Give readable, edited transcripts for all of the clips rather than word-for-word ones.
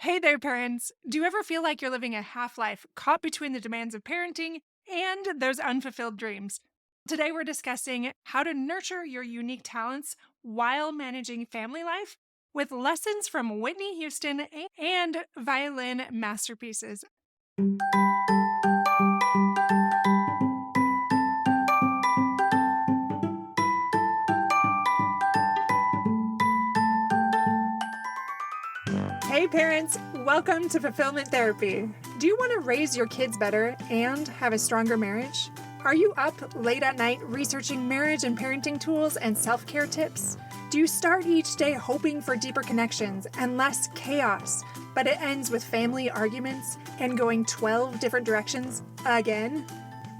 Hey there, parents. Do you ever feel like you're living a half life, caught between the demands of parenting and those unfulfilled dreams? Today, we're discussing how to nurture your unique talents while managing family life with lessons from Whitney Houston and violin masterpieces. Hey, parents, welcome to Fulfillment Therapy. Do you want to raise your kids better and have a stronger marriage? Are you up late at night researching marriage and parenting tools and self-care tips? Do you start each day hoping for deeper connections and less chaos, but it ends with family arguments and going 12 different directions again?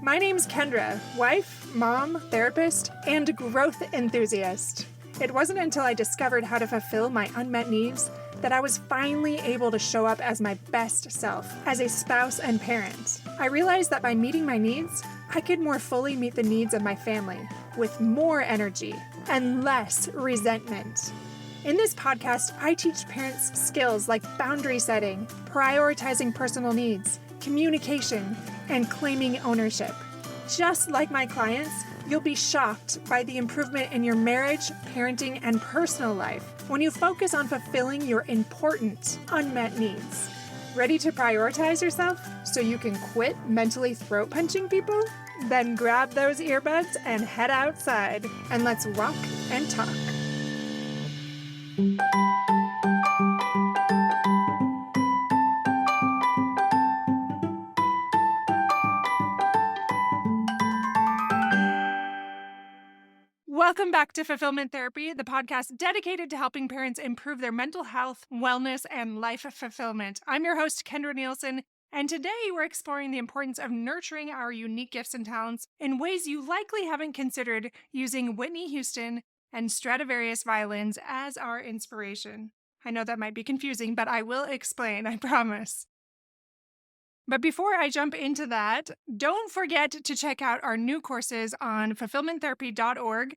My name's Kendra, wife, mom, therapist, and growth enthusiast. It wasn't until I discovered how to fulfill my unmet needs that I was finally able to show up as my best self as a spouse and parent. I realized that by meeting my needs, I could more fully meet the needs of my family with more energy and less resentment. In this podcast, I teach parents skills like boundary setting, prioritizing personal needs, communication, and claiming ownership. Just like my clients, you'll be shocked by the improvement in your marriage, parenting, and personal life when you focus on fulfilling your important, unmet needs. Ready to prioritize yourself so you can quit mentally throat punching people? Then grab those earbuds and head outside, and let's walk and talk. Welcome back to Fulfillment Therapy, the podcast dedicated to helping parents improve their mental health, wellness, and life fulfillment. I'm your host, Kendra Nielsen, and today we're exploring the importance of nurturing our unique gifts and talents in ways you likely haven't considered, using Whitney Houston and Stradivarius violins as our inspiration. I know that might be confusing, but I will explain, I promise. But before I jump into that, don't forget to check out our new courses on fulfillmenttherapy.org.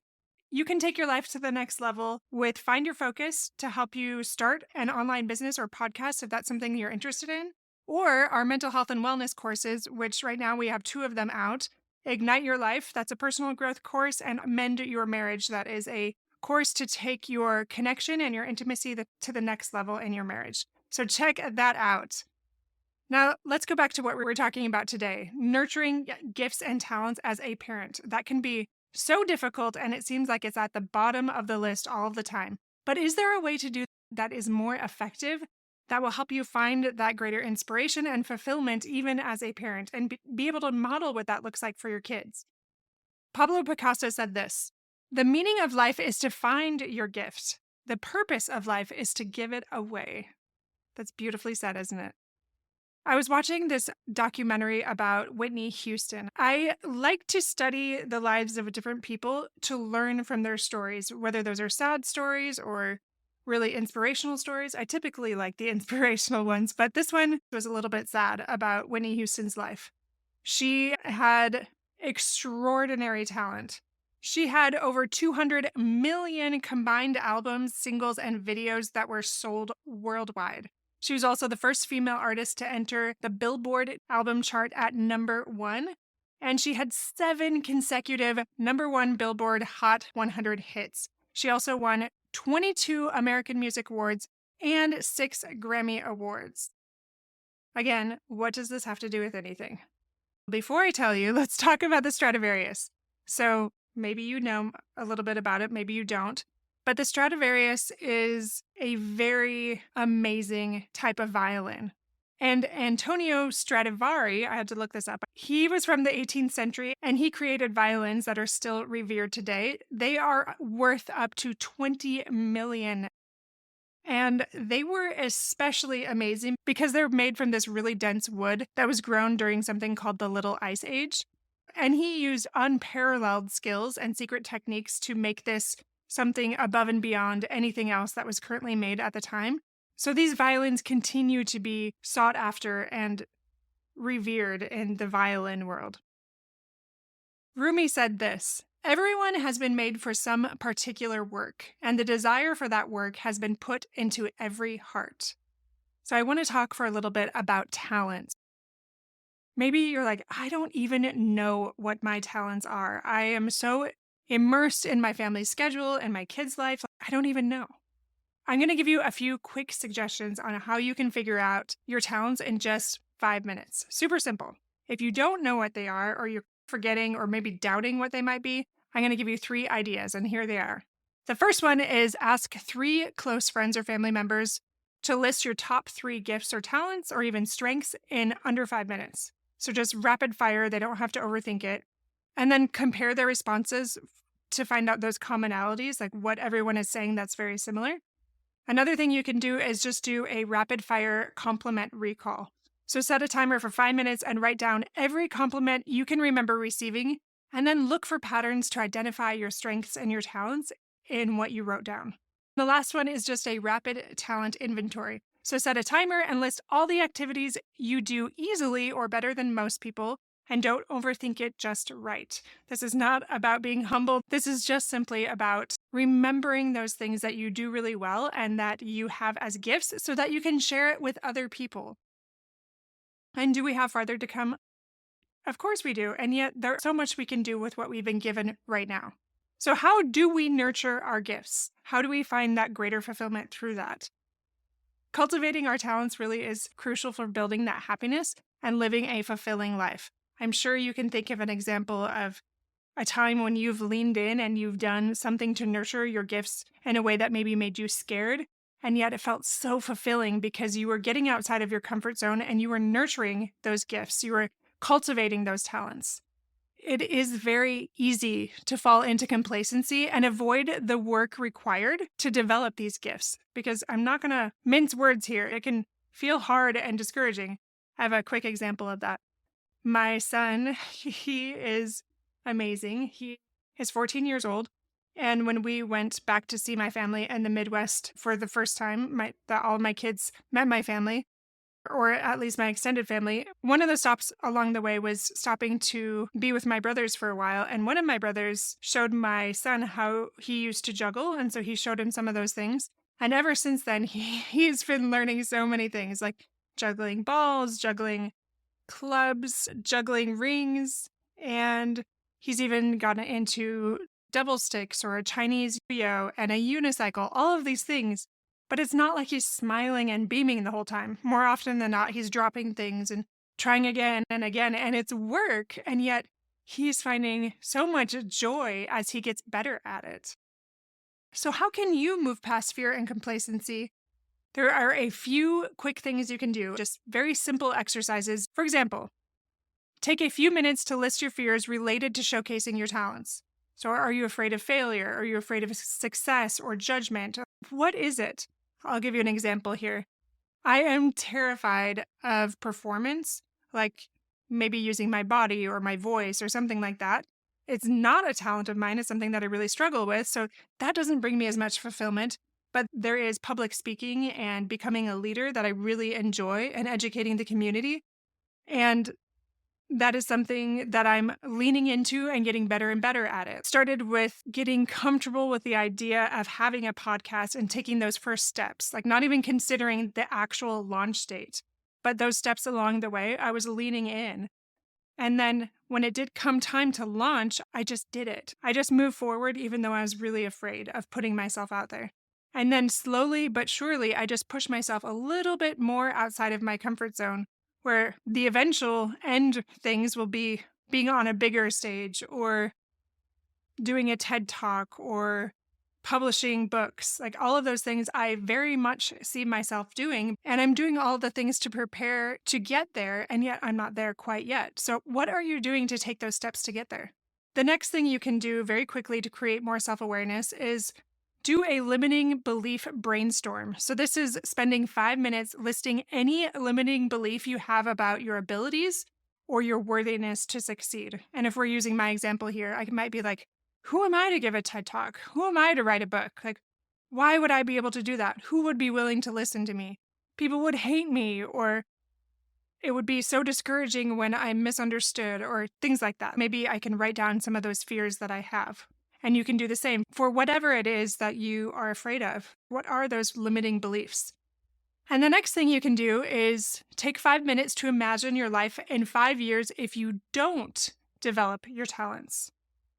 You can take your life to the next level with Find Your Focus to help you start an online business or podcast if that's something you're interested in, or our mental health and wellness courses, which right now we have 2 of them out. Ignite Your Life, that's a personal growth course, and Mend Your Marriage, that is a course to take your connection and your intimacy to the next level in your marriage. So check that out. Now, let's go back to what we were talking about today, nurturing gifts and talents as a parent. That can be so difficult, and it seems like it's at the bottom of the list all the time. But is there a way to do that is more effective, that will help you find that greater inspiration and fulfillment even as a parent, and be able to model what that looks like for your kids? Pablo Picasso said this: "The meaning of life is to find your gift. The purpose of life is to give it away." That's beautifully said, isn't it? I was watching this documentary about Whitney Houston. I like to study the lives of different people to learn from their stories, whether those are sad stories or really inspirational stories. I typically like the inspirational ones, but this one was a little bit sad about Whitney Houston's life. She had extraordinary talent. She had over 200 million combined albums, singles, and videos that were sold worldwide. She was also the first female artist to enter the Billboard album chart at #1, and she had 7 consecutive #1 Billboard Hot 100 hits. She also won 22 American Music Awards and 6 Grammy Awards. Again, what does this have to do with anything? Before I tell you, let's talk about the Stradivarius. So maybe you know a little bit about it, maybe you don't. But the Stradivarius is a very amazing type of violin. And Antonio Stradivari, I had to look this up, he was from the 18th century and he created violins that are still revered today. They are worth up to 20 million. And they were especially amazing because they're made from this really dense wood that was grown during something called the Little Ice Age. And he used unparalleled skills and secret techniques to make this something above and beyond anything else that was currently made at the time. So these violins continue to be sought after and revered in the violin world. Rumi said this: "Everyone has been made for some particular work, and the desire for that work has been put into every heart." So I want to talk for a little bit about talents. Maybe you're like, I don't even know what my talents are. I am so immersed in my family's schedule and my kids' life. I don't even know. I'm going to give you a few quick suggestions on how you can figure out your talents in just 5 minutes. Super simple. If you don't know what they are, or you're forgetting or maybe doubting what they might be, I'm going to give you 3 ideas, and here they are. The first one is ask 3 close friends or family members to list your top 3 gifts or talents or even strengths in under 5 minutes. So just rapid fire, they don't have to overthink it. And then compare their responses to find out those commonalities, like what everyone is saying that's very similar. Another thing you can do is just do a rapid fire compliment recall. So set a timer for 5 minutes and write down every compliment you can remember receiving, and then look for patterns to identify your strengths and your talents in what you wrote down. The last one is just a rapid talent inventory. So set a timer and list all the activities you do easily or better than most people, and don't overthink it, just right. This is not about being humble. This is just simply about remembering those things that you do really well and that you have as gifts so that you can share it with other people. And do we have farther to come? Of course we do. And yet there's so much we can do with what we've been given right now. So, how do we nurture our gifts? How do we find that greater fulfillment through that? Cultivating our talents really is crucial for building that happiness and living a fulfilling life. I'm sure you can think of an example of a time when you've leaned in and you've done something to nurture your gifts in a way that maybe made you scared. And yet it felt so fulfilling because you were getting outside of your comfort zone and you were nurturing those gifts. You were cultivating those talents. It is very easy to fall into complacency and avoid the work required to develop these gifts, because I'm not going to mince words here. It can feel hard and discouraging. I have a quick example of that. My son, he is amazing. He is 14 years old. And when we went back to see my family in the Midwest for the first time, all my kids met my family, or at least my extended family. One of the stops along the way was stopping to be with my brothers for a while. And one of my brothers showed my son how he used to juggle. And so he showed him some of those things. And ever since then, he's been learning so many things, like juggling balls, juggling clubs, juggling rings, and he's even gotten into devil sticks or a Chinese yo and a unicycle, all of these things. But it's not like he's smiling and beaming the whole time. More often than not, he's dropping things and trying again and again, and it's work, and yet he's finding so much joy as he gets better at it. So how can you move past fear and complacency? There are a few quick things you can do, just very simple exercises. For example, take a few minutes to list your fears related to showcasing your talents. So, are you afraid of failure? Are you afraid of success or judgment? What is it? I'll give you an example here. I am terrified of performance, like maybe using my body or my voice or something like that. It's not a talent of mine. It's something that I really struggle with. So that doesn't bring me as much fulfillment. But there is public speaking and becoming a leader that I really enjoy, and educating the community. And that is something that I'm leaning into and getting better and better at it. Started with getting comfortable with the idea of having a podcast and taking those first steps, like not even considering the actual launch date. But those steps along the way, I was leaning in. And then when it did come time to launch, I just did it. I just moved forward, even though I was really afraid of putting myself out there. And then slowly but surely, I just pushed myself a little bit more outside of my comfort zone, where the eventual end things will be being on a bigger stage or doing a TED Talk or publishing books. Like all of those things I very much see myself doing. And I'm doing all the things to prepare to get there. And yet I'm not there quite yet. So what are you doing to take those steps to get there? The next thing you can do very quickly to create more self-awareness is do a limiting belief brainstorm. So this is spending 5 minutes listing any limiting belief you have about your abilities or your worthiness to succeed. And if we're using my example here, I might be like, who am I to give a TED Talk? Who am I to write a book? Like, why would I be able to do that? Who would be willing to listen to me? People would hate me, or it would be so discouraging when I'm misunderstood, or things like that. Maybe I can write down some of those fears that I have. And you can do the same for whatever it is that you are afraid of. What are those limiting beliefs? And the next thing you can do is take 5 minutes to imagine your life in 5 years if you don't develop your talents.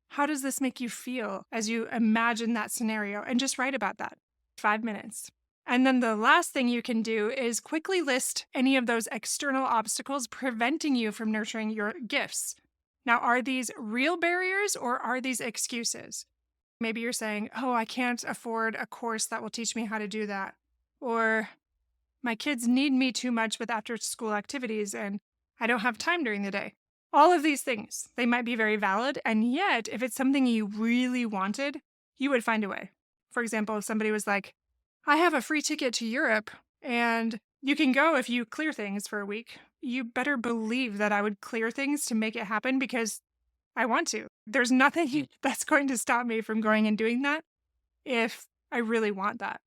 How does this make you feel as you imagine that scenario? And just write about that. 5 minutes. And then the last thing you can do is quickly list any of those external obstacles preventing you from nurturing your gifts. Now, are these real barriers or are these excuses? Maybe you're saying, oh, I can't afford a course that will teach me how to do that. Or my kids need me too much with after school activities and I don't have time during the day. All of these things, they might be very valid. And yet, if it's something you really wanted, you would find a way. For example, if somebody was like, I have a free ticket to Europe and you can go if you clear things for a week. You better believe that I would clear things to make it happen because I want to. There's nothing that's going to stop me from going and doing that if I really want that.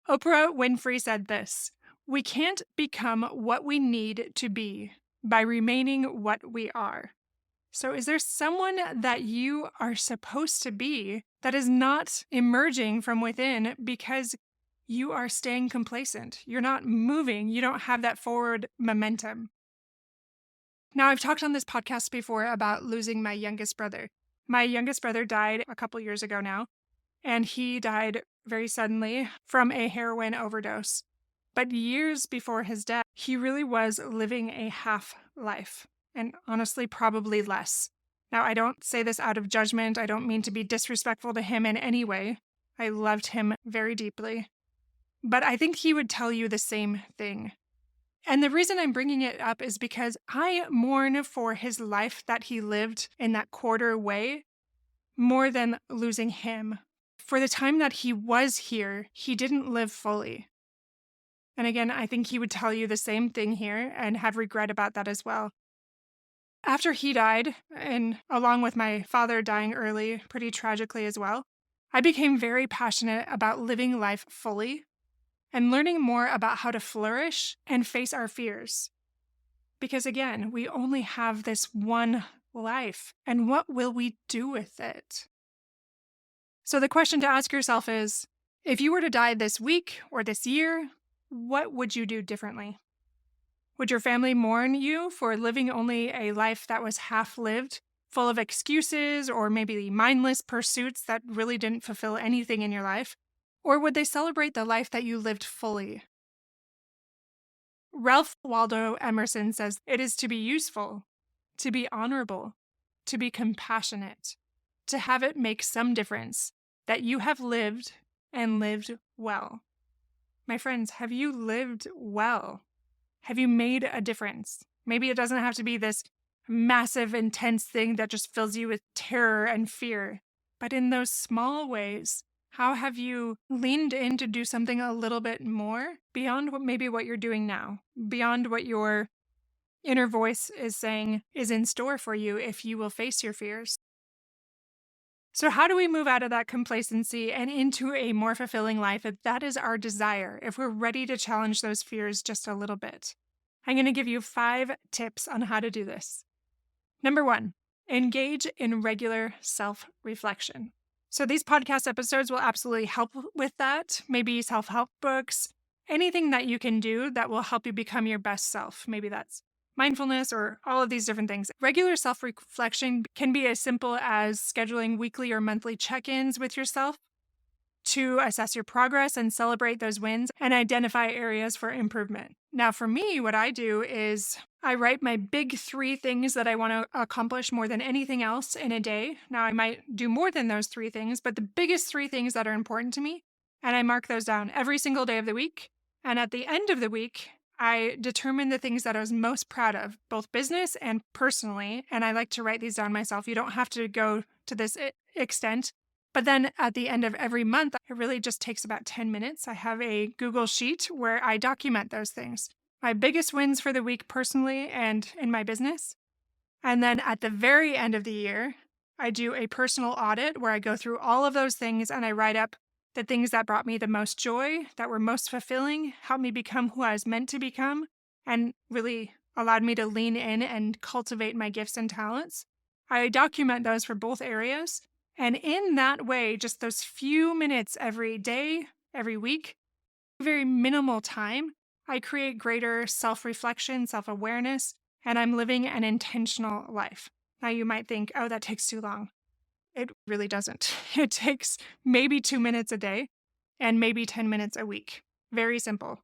Oprah Winfrey said this: we can't become what we need to be by remaining what we are. So is there someone that you are supposed to be that is not emerging from within because you are staying complacent? You're not moving. You don't have that forward momentum. Now, I've talked on this podcast before about losing my youngest brother. My youngest brother died a couple years ago now, and he died very suddenly from a heroin overdose. But years before his death, he really was living a half life, and honestly, probably less. Now, I don't say this out of judgment. I don't mean to be disrespectful to him in any way. I loved him very deeply. But I think he would tell you the same thing. And the reason I'm bringing it up is because I mourn for his life that he lived in that quarter way more than losing him. For the time that he was here, he didn't live fully. And again, I think he would tell you the same thing here and have regret about that as well. After he died, and along with my father dying early, pretty tragically as well, I became very passionate about living life fully and learning more about how to flourish and face our fears. Because again, we only have this one life, and what will we do with it? So the question to ask yourself is, if you were to die this week or this year, what would you do differently? Would your family mourn you for living only a life that was half lived, full of excuses or maybe mindless pursuits that really didn't fulfill anything in your life? Or would they celebrate the life that you lived fully? Ralph Waldo Emerson says it is to be useful, to be honorable, to be compassionate, to have it make some difference, that you have lived and lived well. My friends, have you lived well? Have you made a difference? Maybe it doesn't have to be this massive, intense thing that just fills you with terror and fear. But in those small ways, how have you leaned in to do something a little bit more beyond what you're doing now, beyond what your inner voice is saying is in store for you if you will face your fears? So how do we move out of that complacency and into a more fulfilling life if that is our desire, if we're ready to challenge those fears just a little bit? I'm going to give you 5 tips on how to do this. Number 1, engage in regular self-reflection. So these podcast episodes will absolutely help with that. Maybe self-help books, anything that you can do that will help you become your best self. Maybe that's mindfulness or all of these different things. Regular self-reflection can be as simple as scheduling weekly or monthly check-ins with yourself to assess your progress and celebrate those wins and identify areas for improvement. Now, for me, what I do is I write my big 3 things that I want to accomplish more than anything else in a day. Now, I might do more than those 3 things, but the biggest 3 things that are important to me, and I mark those down every single day of the week. And at the end of the week, I determine the things that I was most proud of, both business and personally, and I like to write these down myself. You don't have to go to this extent. But then at the end of every month, it really just takes about 10 minutes. I have a Google Sheet where I document those things. My biggest wins for the week personally and in my business. And then at the very end of the year, I do a personal audit where I go through all of those things and I write up the things that brought me the most joy, that were most fulfilling, helped me become who I was meant to become, and really allowed me to lean in and cultivate my gifts and talents. I document those for both areas. And in that way, just those few minutes every day, every week, very minimal time, I create greater self reflection, self awareness, and I'm living an intentional life. Now, you might think, oh, that takes too long. It really doesn't. It takes maybe 2 minutes a day and maybe 10 minutes a week. Very simple.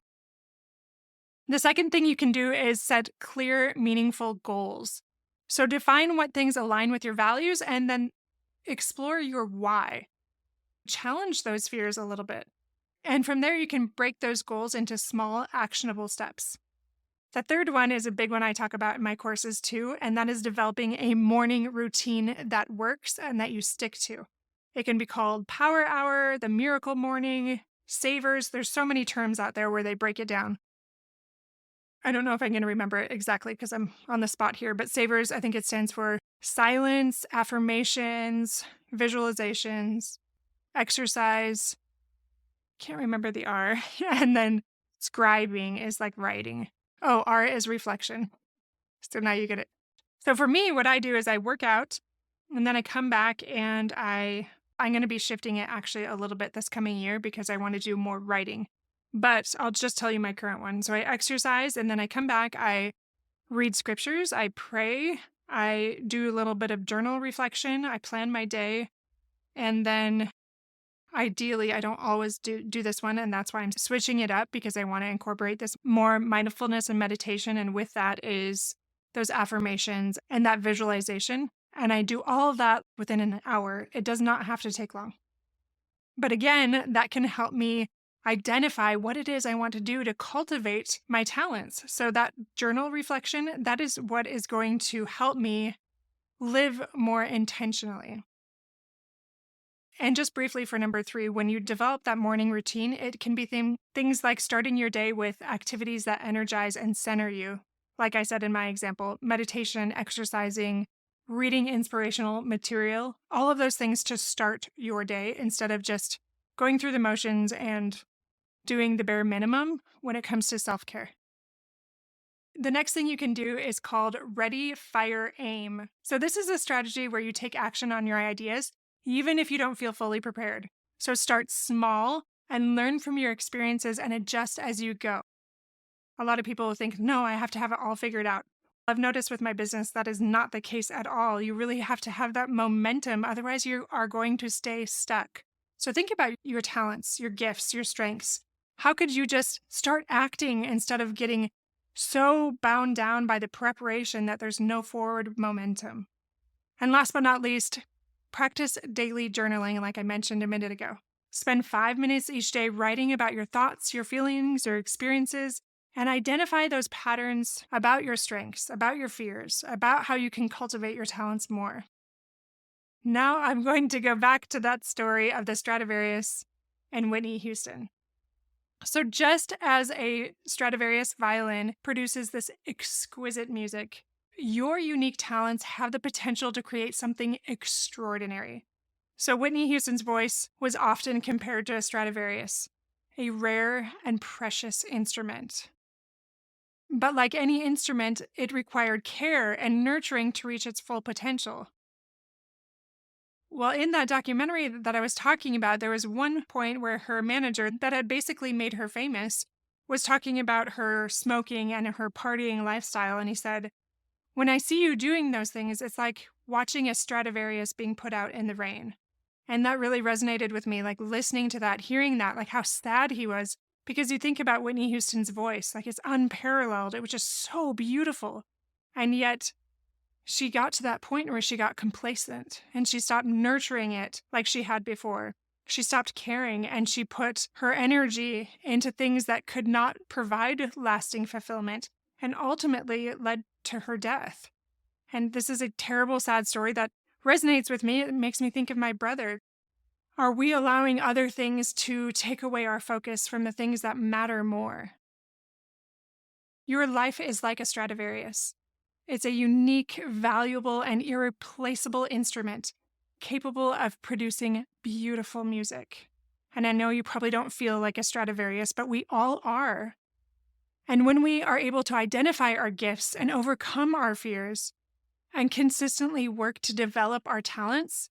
The second thing you can do is set clear, meaningful goals. So define what things align with your values and then explore your why. Challenge those fears a little bit. And from there, you can break those goals into small, actionable steps. The third one is a big one I talk about in my courses too, and that is developing a morning routine that works and that you stick to. It can be called Power Hour, the Miracle Morning, Savers. There's so many terms out there where they break it down. I don't know if I'm going to remember it exactly because I'm on the spot here, but Savers, I think it stands for silence, affirmations, visualizations, exercise. Can't remember the R. And then scribing is like writing. Oh, R is reflection. So now you get it. So for me, what I do is I work out and then I come back and I'm going to be shifting it actually a little bit this coming year because I want to do more writing. But I'll just tell you my current one. So I exercise and then I come back, I read scriptures, I pray, I do a little bit of journal reflection, I plan my day, and then ideally, I don't always do this one, and that's why I'm switching it up because I want to incorporate this more mindfulness and meditation. And with that is those affirmations and that visualization. And I do all of that within an hour. It does not have to take long. But again, that can help me identify what it is I want to do to cultivate my talents. So that journal reflection, that is what is going to help me live more intentionally. And just briefly for number 3, when you develop that morning routine, it can be things like starting your day with activities that energize and center you. Like I said in my example, meditation, exercising, reading inspirational material, all of those things to start your day instead of just going through the motions and doing the bare minimum when it comes to self-care. The next thing you can do is called ready, fire, aim. So this is a strategy where you take action on your ideas even if you don't feel fully prepared. So start small and learn from your experiences and adjust as you go. A lot of people think, no, I have to have it all figured out. I've noticed with my business that is not the case at all. You really have to have that momentum. Otherwise, you are going to stay stuck. So think about your talents, your gifts, your strengths. How could you just start acting instead of getting so bound down by the preparation that there's no forward momentum? And last but not least, practice daily journaling, like I mentioned a minute ago. Spend 5 minutes each day writing about your thoughts, your feelings, your experiences, and identify those patterns about your strengths, about your fears, about how you can cultivate your talents more. Now I'm going to go back to that story of the Stradivarius and Whitney Houston. So just as a Stradivarius violin produces this exquisite music, your unique talents have the potential to create something extraordinary. So Whitney Houston's voice was often compared to a Stradivarius, a rare and precious instrument. But like any instrument, it required care and nurturing to reach its full potential. Well, in that documentary that I was talking about, there was one point where her manager, that had basically made her famous, was talking about her smoking and her partying lifestyle. And he said, when I see you doing those things, it's like watching a Stradivarius being put out in the rain. And that really resonated with me, like listening to that, hearing that, like how sad he was. Because you think about Whitney Houston's voice, like it's unparalleled. It was just so beautiful. And yet she got to that point where she got complacent and she stopped nurturing it like she had before. She stopped caring and she put her energy into things that could not provide lasting fulfillment. And ultimately, it led to her death. And this is a terrible, sad story that resonates with me. It makes me think of my brother. Are we allowing other things to take away our focus from the things that matter more? Your life is like a Stradivarius. It's a unique, valuable, and irreplaceable instrument capable of producing beautiful music. And I know you probably don't feel like a Stradivarius, but we all are. And when we are able to identify our gifts and overcome our fears and consistently work to develop our talents,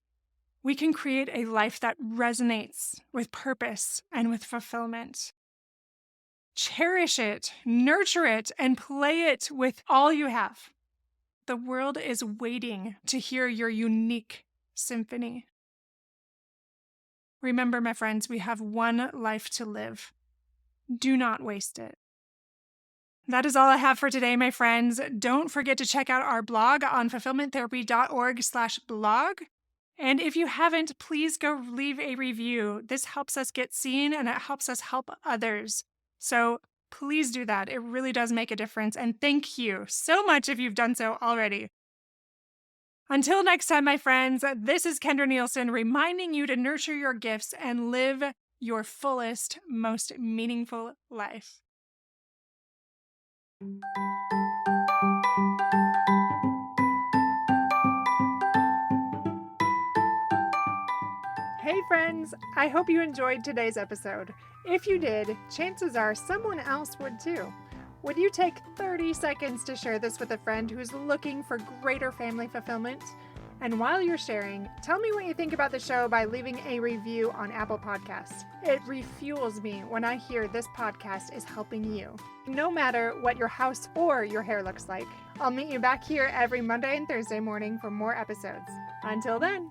we can create a life that resonates with purpose and with fulfillment. cherish it, nurture it, and play it with all you have. The world is waiting to hear your unique symphony. Remember, my friends, we have one life to live. Do not waste it. That is all I have for today, my friends. Don't forget to check out our blog on fulfillmenttherapy.org/blog. And if you haven't, please go leave a review. This helps us get seen and it helps us help others. So please do that. It really does make a difference. And thank you so much if you've done so already. Until next time, my friends, this is Kendra Nielsen reminding you to nurture your gifts and live your fullest, most meaningful life. Hey friends, I hope you enjoyed today's episode. If you did, chances are someone else would too. Would you take 30 seconds to share this with a friend who's looking for greater family fulfillment? And while you're sharing, tell me what you think about the show by leaving a review on Apple Podcasts. It refuels me when I hear this podcast is helping you. No matter what your house or your hair looks like, I'll meet you back here every Monday and Thursday morning for more episodes. Until then.